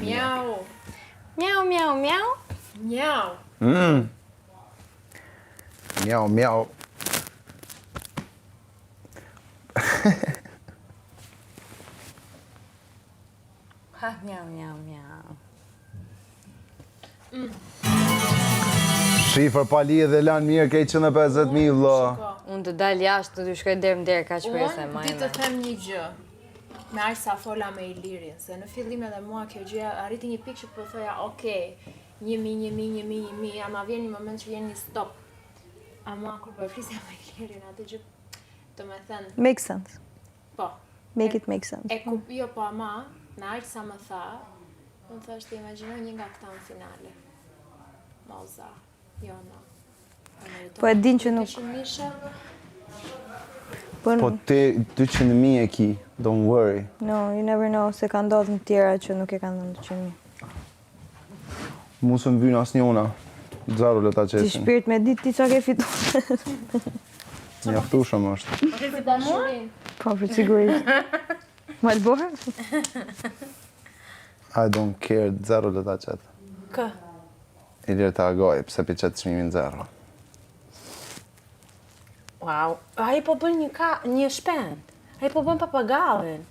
Miau. Miau, miau, miau. Miau. Miau, miau. Ha, miau, miau, miau. Shifër pa lije dhe lanë mirë kej 150.000 vëlla. Unë të dal jashtë, të shkoj deri në derë, ka që përse Unë majme. ditë të them një gjë. Me aq sa fola me Ilirin, se në fillim edhe mua kjo gjë arriti një pikë që po thoja, okay, 1.000, ama vjen një moment që vjen një stop. Ama kur po flisja me Ilirin atë gjë, do me thënë, Make sense. po. Make it make sense. Jo, po ama, me aq sa më tha, unë thashtë imagjinoj një nga këta në finale. Moza, Jona. Po e din që nuk... Kishin misha? Po ti 200.000 e ki, don't worry. No, you never know, se ka ndodhë në tjera që nuk e ka ndodhë 200.000. Mu së më vynë asë njona. Zaro le ta Ti qesin. shpirt me ditë ti qa ke fitu. Mjaftushëm është. Si dashurin. Po, për sigurisht. Malborë? I don't care, zero le ta qetë. Kë? Ilir të agoj, pse pi qetë çmimin zero. Wow, ai po bën një shpend. Ai po bën papagallin.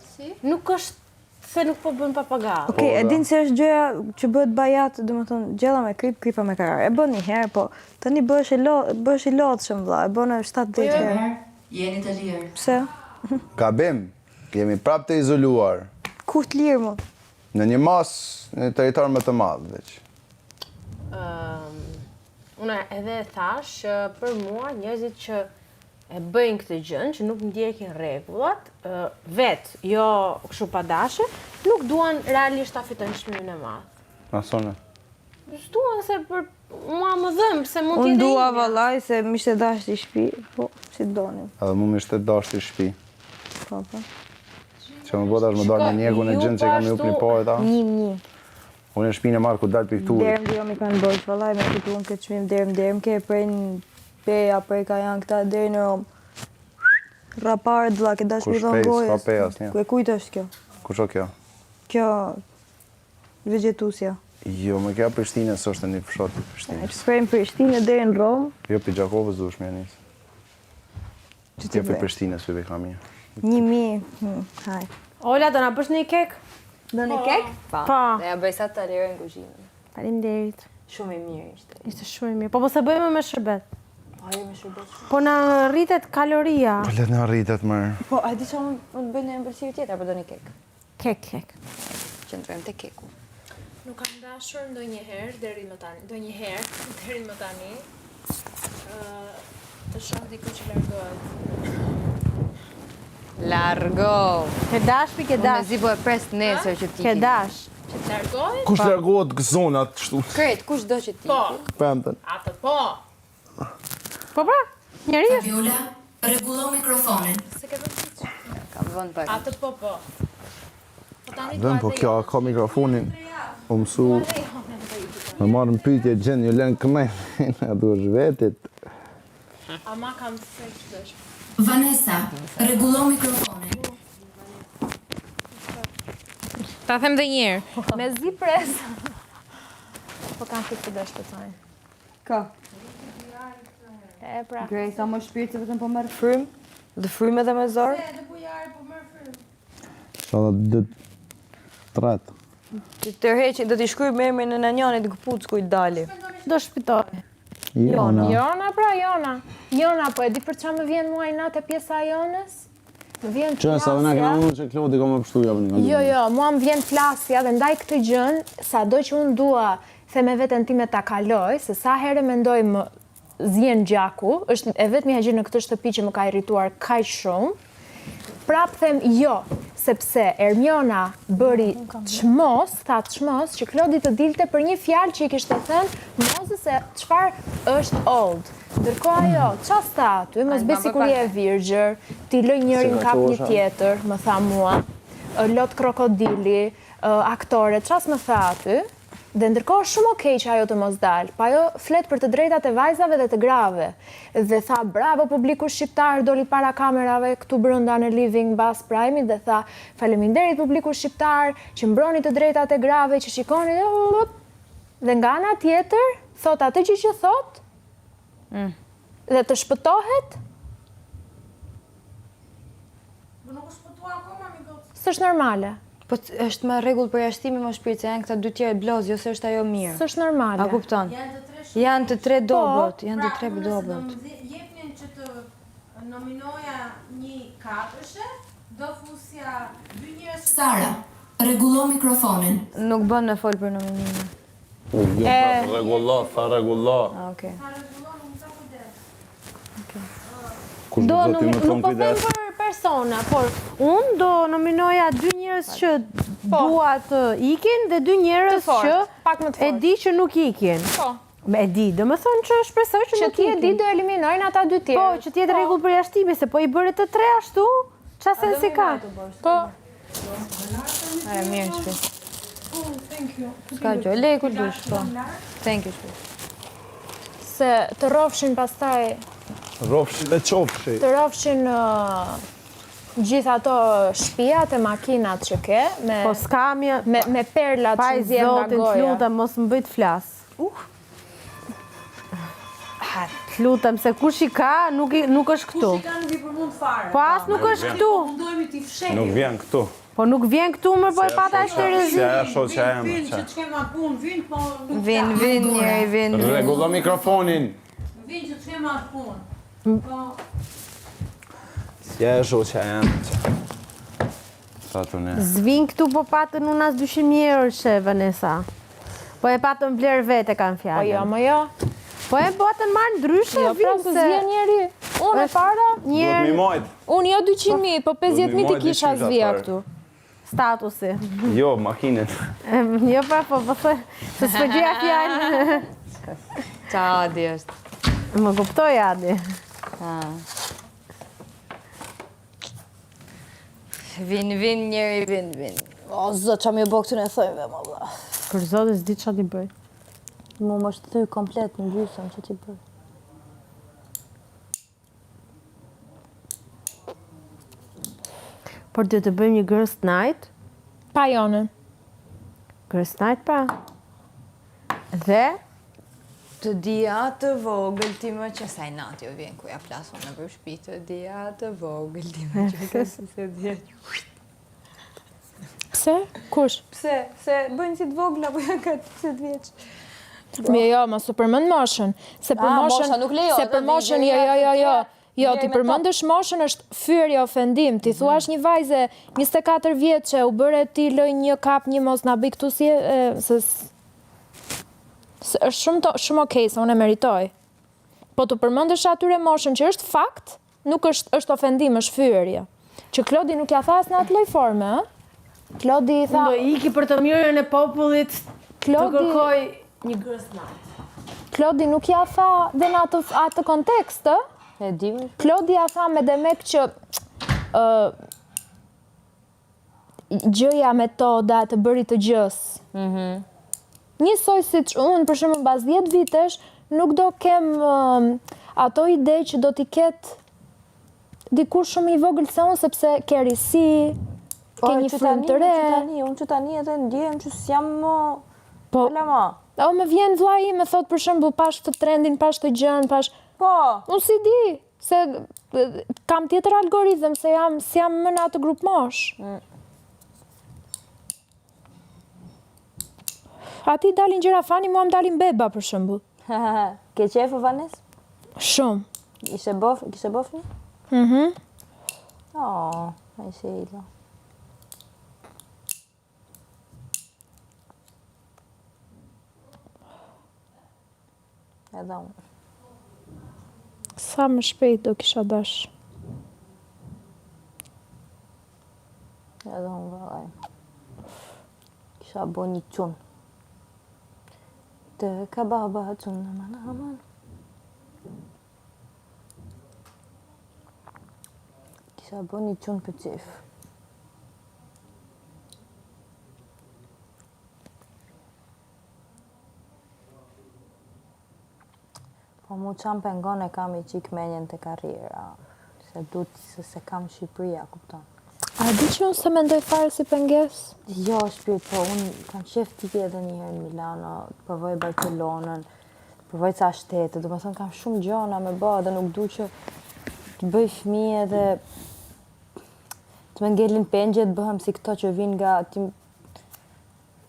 Si? Nuk është se nuk po bën papagall. Okej, e da. din se është gjëja që bëhet bajat, do më thonë, gjella me krip, kripa me karar. E bën një herë, po tani bëhesh i lodhshëm vlla, e bën 7-10 herë. Jeni të lirë. Pse? Gabim, jemi prap të izoluar. Ku të lirë mu? Në një mas, në territor më të madh veç. Unë edhe thash që për mua njerëzit që e bëjnë këtë gjën, që nuk ndjekin rregullat, vet, jo kështu pa dashje, nuk duan realisht ta fitojnë çmimin e madh. Asone. S'duan se për mua më dhëm, se mund Unë t'jetë dua ime. vallaj se mishte dash t'i shtëpi, po si donim. Edhe mu më ishte dashti shtëpi. Po, po. Që më botash më dalë në njekun e ju gjënë që kam ju pashtu- një pojta. Një. Unë e shpinë e marrë ku dalë për këtu. Derëm dhe jo mi kanë bërë, vallaj me fitu në këtë çmim derëm ke prej në peja, prej ka janë këta deri në Rom. Raparët vlla, ke dash Ku mi dhon shpejt, gojës. s'ka peja asnjë. Ku e kujt është kjo? Kush o kjo? Kjo vegetusja. Jo, më kja Prishtinës është një fshat i E Prishtinës. që prej në Prishtinë deri në Rom, Jo, për Gjakovës dush me njësë. që ti Jo, për bëj. Prishtinës për kamia. 1.000, haj. Ola, do na bësh një kek? Do një kek? Po. Dhe ja bëj sa të lirë në kuzhinë. Faleminderit. Shumë i mirë ishte. Ishte shumë i mirë. Po mos e bëjmë me shërbet. Ajo me shërbet shumë. Po na rritet kaloria. Po let në rritet mërë. Po, a di që unë të bëj në ëmbëlsirë tjetër, apo do një kek? Kek. Qëndrojmë te keku. Nuk kam dashur ndonjëherë deri më tani, të shoh diku që largohet. Largo! Ke dash, ke Unë me dash. zi po e pres nesër që ti. Ke dash. Që largohet? Kush largohet gëzonat shtu? Kret, kush do që ti? Po, Pemten. atë po. Po pra, njeri është. Fabiola, rregullo mikrofonin. Se ke vërtet. Kam vënd pak. Atë po. Po tani Vëm, po kjo ka mikrofonin. U mësu, me marrë në pytje gjënë, ju lënë këmejnë, a du është vetit. Ama kam se që dësh. Vanessa, rregullo mikrofonin. Ta them dhe njerë. Me zi pres. Po kam fit të dësh të tani. Ka? E pra. Grej, sa më shpirë se vetëm po merë frymë, dhe frymë edhe me zorë. Shala dhe tretë. Që tërheqin, do t'i shkryjë me emrin e nënjanit gëpuc ku i dali. Do shpitoj. Jona. Jona, po e di për çfarë më vjen mua i natë pjesa e Jonës? Më vjen Që, sa dhe ne kena plasja. unë që Klodi ka më pështu javën. Jo, mua më vjen plasja dhe ndaj këtë gjën, sado që unë dua the me veten time ta kaloj, se sa herë mendoj më zjen gjaku, është e vetmi gjë në këtë shtëpi që më ka irrituar kaq shumë. Prap them jo, sepse Ermiona bëri tha çmos që Klodi të dilte për një fjalë që i kishte thënë mos se çfarë është old. Ndërkohë ajo, çfarë sta aty, mos bëj sikur je virgjër, ti lë njërin kap një tjetër, më tha mua. Lot krokodili, aktore, çfarë më tha aty? Dhe ndërkohë shumë okej që ajo të mos dalë, pa ajo flet për të drejtat e vajzave dhe të grave. Dhe tha, bravo publiku shqiptar, doli para kamerave këtu brenda në Living Bas Prime dhe tha, faleminderit publiku shqiptar që mbroni të drejtat e grave, që shikoni dhe nga ana tjetër, thot atë gjë që thot, dhe të shpëtohet, s'është normale. Po është me rregull për jashtimi më shpirt se janë këta dy tjerë blozë, ose është ajo mirë. S'është normale. A kupton? Janë të tre dobët, janë të tre dobët. Jepnin që të nominoja një katërshe, do fusja dy njerëz. Sara, rregullo mikrofonin. Nuk bën në fol për nominimin. Regullo. Okej. Kush Do do ti më nuk thon po them kujdes? për persona, por unë do nominoja dy njerëz që dua të ikin dhe dy njerëz që pak më të e fort. di që nuk ikin. Po. E di, do më thonë që shpresoj që Që nuk ti e di ikin. do eliminojnë ata dy Po, tjerë. që tjetë rregull për jashtimi, se po i bëre të tre ashtu, qa sensi ka? Po, Mirë, shpirt. Ska gjë, lej kur dush, po. Thank you, shpirt. se të rrofshin pastaj, Rrofshi dhe qofshi. të rrofshin gjithë ato shtëpiat e makinat që ke, Po s'kam ja, me perlat pa që i zjen nga zotin, goja. t'lutem, mos më bëjt flas. T'lutem, se kush i ka, nuk është këtu. Po as nuk është këtu. Nuk vjen këtu. Po nuk vjen këtu, më po e pata është të Si rezi. aja shoqja jem. Vin, njëri, vin. Rregullo mikrofonin. Si aja shoqja jem. Sa të ne. Zvin këtu po patën unë as 200.000 euro që Vanessa. Po e patën vlerë vete kanë Po jo, fjallën. më jo. Po e patën marrë ndryshe, Jo, pra se zjen njeri. Unë e para, Do të njerë mi majt. unë jo 200.000, po 50.000 ti kisha diçka zvija fare. këtu. statusi. Jo, makinën. Jo pra, po thë, se s'po gjeja fjallë. Qa adi është. Më kuptoj, Adi. Vin, njëri, vin. O, zë, qa mi bo këtu në thojme, më vla. Për zotë, s'di qa t'i bëj. Mu më shty komplet në gjysëm që t'i bëj. Por dhe të bëjmë një girls night. Pa jonën. Girls night pra. Dhe, Të dia të vogël ti më që saj natë jo vjen ku ja plason në për shpi, të dia të vogël ti më që kësi se dia. Pse? Kush? Pse? Se bëjnë si të vogla, po janë ka 20 vjeç. Mi jo, ma su përmend moshën. Se për moshën, mosha nuk lejohet, se për dhe moshën, vigjeria jo. Jo, vigjeria ti me përmendësh moshën është fyerje ofendim. Ti thuash një vajze 24 vjeçe, u bëre ti loj një kap, një mos na bëj këtu si është shumë okej, se unë e meritoj. Po të përmendësh atyre moshën që është fakt, nuk është ofendim, është fyerje. Që Klodi nuk ja tha as në atë lloj forme, ë? Klodi tha, do iki për të mirën e popullit, të Klodi kërkoj një girls night. Klodi nuk ja tha dhe në atë kontekst, ë? E dimë? Klodi ja tha me demek që gjëja metoda të bërit të gjës. Njësoj si që unë, për shumë mbas 10 vitesh, nuk do kem ato ide që do t'i ketë dikur shumë i vogël se unë, sepse ke risi, ke një frymë të re. Unë që tani edhe ndjehem që s'jam më... Po, ma. o më vjen vlla i me thot për shembull pash të trendin, pash të gjën, pash... Po, Unë si di, se kam tjetër algoritëm, se jam më në atë grup mosh. A ti dalin gjëra fani, mua më dalin beba, për shembull. ke qefë, Vanes? Shumë. Kishe bof një? A i se ila. Edhe unë. Sa më shpejt do kisha dash. Edhe unë vëllaj. Kisha bo një qunë. Të ka baba qunë, aman. Kisha bo një qunë për qefë. Po mu qamë pengon e kam i qik menjen të karriera. Se kam Shqipëria, kupton. A di që unë se mendoj fare si penges? Jo, shpirt, po unë kam qef t'i edhe një herë në Milano, provoj Barcelonën, provoj ca shtete, do më thënë kam shumë gjona me bë dhe nuk du që të bëj fëmijë dhe të më ngelin pengje të bëhem si këto që vinë nga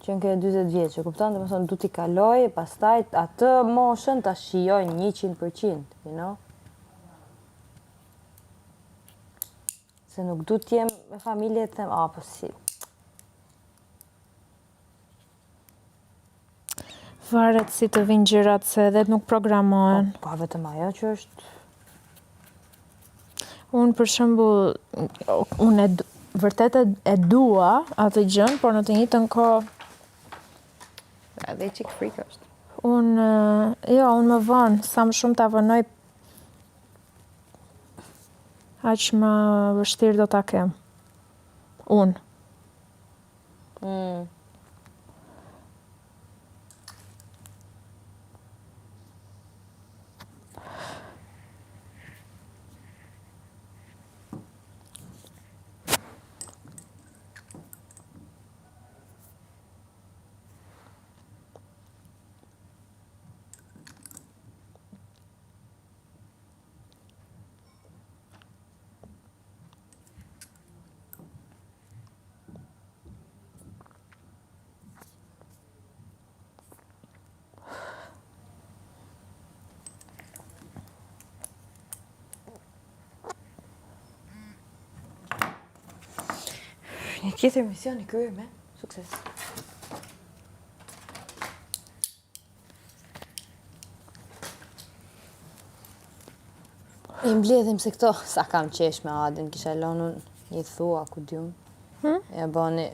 që në 20 vjeqë, kupton? Do më thënë du t'i kaloj, pastaj atë moshën t'a shijoj 100%, you know? Se nuk du t'jem me familje të them, po si. Varet si të vinë gjërat se edhe nuk programohen. Po vetëm ajo që është... Unë për shembull, unë vërtet e dua atë gjën, por në të njëjtën kohë Edhe qik frikë është. unë më vonë, sa më shumë ta vënoj, aq më vështirë do ta kem. Unë. Një tjetër mision i kryer me sukses. I mbledhim se këto, sa kam qesh me Adin, kisha lonun një thua, ku djum. Ja bani,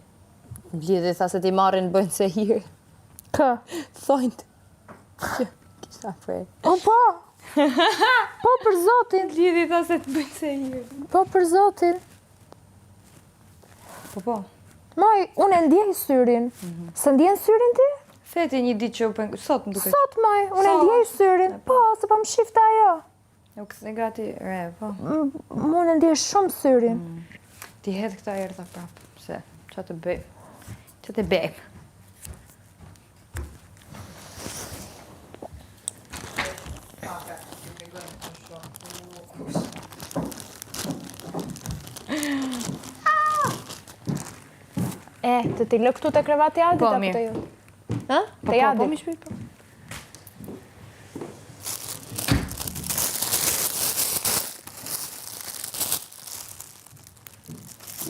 mbledhe tha se ti marrin bëjnë se hirë. Kë? Thojnë që kisha prej. O, po! Po, për zotin! Mbledhe tha se të bëjnë se hirë. Po, për zotin! Po. Moj, unë e ndjej syrin. Se ndjen syrin ti? Feti një ditë që u pengu, sot më duke. Sot, moj, unë e ndjej syrin. Po, se po më shifta ajo. U kësë gati re, po. Unë e ndjej shumë syrin. Ti hedh këta erdha prapë, se që të bëj. Që të bëj. Të ti lë këtu të krevati Adi? Po, mirë. Ha? Të Adi? Po, mi shpirt, po.